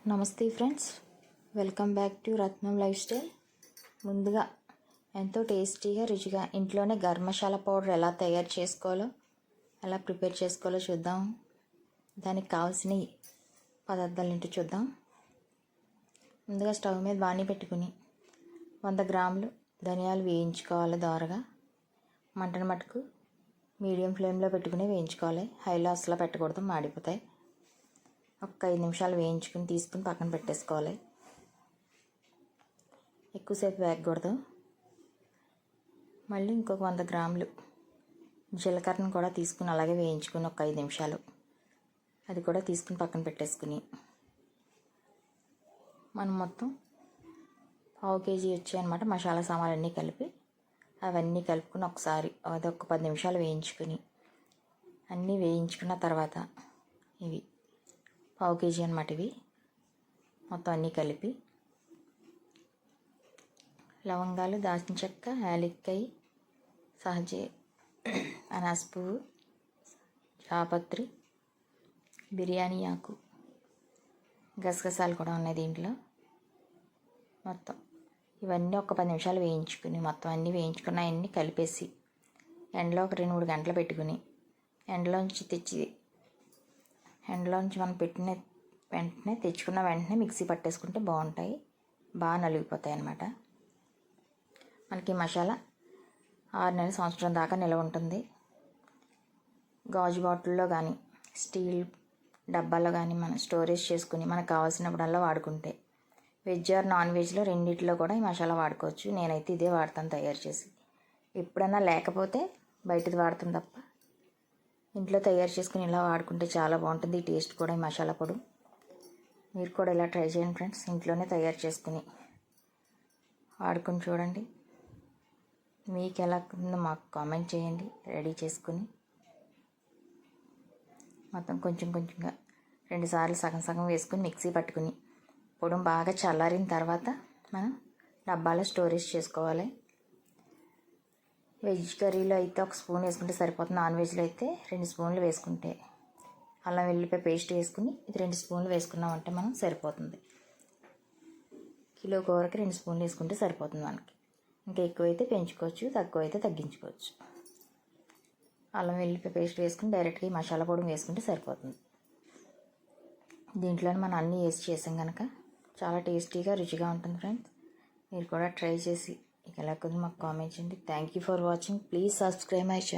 నమస్తే friends, welcome back to Ratnam life style. ముందుగా ఎంతో టేస్టీగా రుచిగా ఇంట్లోనే గరం మసాలా పౌడర్ ఎలా తయారు చేసుకోవాలో, ఎలా ప్రిపేర్ చేసుకోవాలో చూద్దాం. దానికి కావాల్సిన పదార్థాలు ఏంటో చూద్దాం. ముందుగా స్టవ్ మీద బాణీ పెట్టుకుని 100 గ్రాములు ధనియాలు వేయించుకోవాలి. దోరగా మంటను మటుకు మీడియం ఫ్లేమ్లో పెట్టుకుని వేయించుకోవాలి. హైలో అసలు పెట్టకూడదు, మాడిపోతాయి. ఒక 5 నిమిషాలు వేయించుకుని తీసుకుని పక్కన పెట్టేసుకోవాలి. ఎక్కువసేపు వేగకూడదు. మళ్ళీ ఇంకొక 100 గ్రాములు జీలకర్రను కూడా తీసుకుని అలాగే వేయించుకుని ఒక 5 నిమిషాలు అది కూడా తీసుకుని పక్కన పెట్టేసుకుని, మనం మొత్తం 1/2 కేజీ వచ్చాయన్నమాట మసాలా సామాన్లు అన్నీ కలిపి అవన్నీ కలుపుకుని ఒకసారి అదొక 10 నిమిషాలు వేయించుకుని, అన్నీ వేయించుకున్న తర్వాత ఇవి 1/2 కేజీ అనమాట. ఇవి మొత్తం అన్నీ కలిపి లవంగాలు, దాల్చిన చెక్క, యాలక్కాయ, సహజే, అనాస పువ్వు, జాపత్రి, బిర్యానీ ఆకు, గసగసాలు కూడా ఉన్నాయి దీంట్లో. మొత్తం ఇవన్నీ ఒక 10 నిమిషాలు వేయించుకుని, మొత్తం అన్నీ వేయించుకున్న అన్నీ కలిపేసి ఎండలో ఒక 2-3 గంటలు పెట్టుకుని, ఎండలోంచి మనం పెట్టిన వెంటనే తెచ్చుకున్న వెంటనే మిక్సీ పట్టేసుకుంటే బాగుంటాయి, బాగా నలిగిపోతాయి అన్నమాట. మనకి మసాలా 6 నెలల సంవత్సరం దాకా నిల్వ ఉంటుంది. గాజు బాటిల్లో కానీ స్టీల్ డబ్బాలో కానీ మనం స్టోరేజ్ చేసుకుని మనకు కావాల్సినప్పుడల్లా వాడుకుంటే, వెజ్ ఆర్ నాన్ వెజ్లో రెండింటిలో కూడా ఈ మసాలా వాడుకోవచ్చు. నేనైతే ఇదే వాడతాను తయారు చేసి. ఎప్పుడైనా లేకపోతే బయటది వాడతాను తప్ప, ఇంట్లో తయారు చేసుకుని ఇలా వాడుకుంటే చాలా బాగుంటుంది. ఈ టేస్ట్ కూడా ఈ మసాలా పొడి. మీరు కూడా ఇలా ట్రై చేయండి ఫ్రెండ్స్. ఇంట్లోనే తయారు చేసుకుని వాడుకొని చూడండి. మీకు ఎలా ఉందో మాకు కామెంట్ చేయండి. రెడీ చేసుకుని మొత్తం కొంచెం కొంచెంగా 2 సార్లు సగం సగం వేసుకుని మిక్సీ పట్టుకుని, పొడి బాగా చల్లారిన తర్వాత మనం డబ్బాలో స్టోరేజ్ చేసుకోవాలి. వెజ్ కర్రీలో అయితే 1 స్పూన్ వేసుకుంటే సరిపోతుంది. నాన్ వెజ్లో అయితే 2 స్పూన్లు వేసుకుంటే, అల్లం వెల్లిపాయ పేస్ట్ వేసుకుని ఇది 2 స్పూన్లు వేసుకున్నామంటే మనం సరిపోతుంది. కిలో కూరకి 2 స్పూన్లు వేసుకుంటే సరిపోతుంది మనకి. ఇంకా ఎక్కువైతే పెంచుకోవచ్చు, తక్కువ అయితే తగ్గించుకోవచ్చు. అల్లం వెల్లిపాయ పేస్ట్ వేసుకుని డైరెక్ట్గా ఈ మసాలా పొడి వేసుకుంటే సరిపోతుంది. దీంట్లోనే మనం అన్నీ వేసి చేసాం కనుక చాలా టేస్టీగా రుచిగా ఉంటుంది ఫ్రెండ్స్. మీరు కూడా ట్రై చేసి ఎలా కొంచెం మాకు కామెంట్ చేయండి. Thank you for watching. Please subscribe my channel.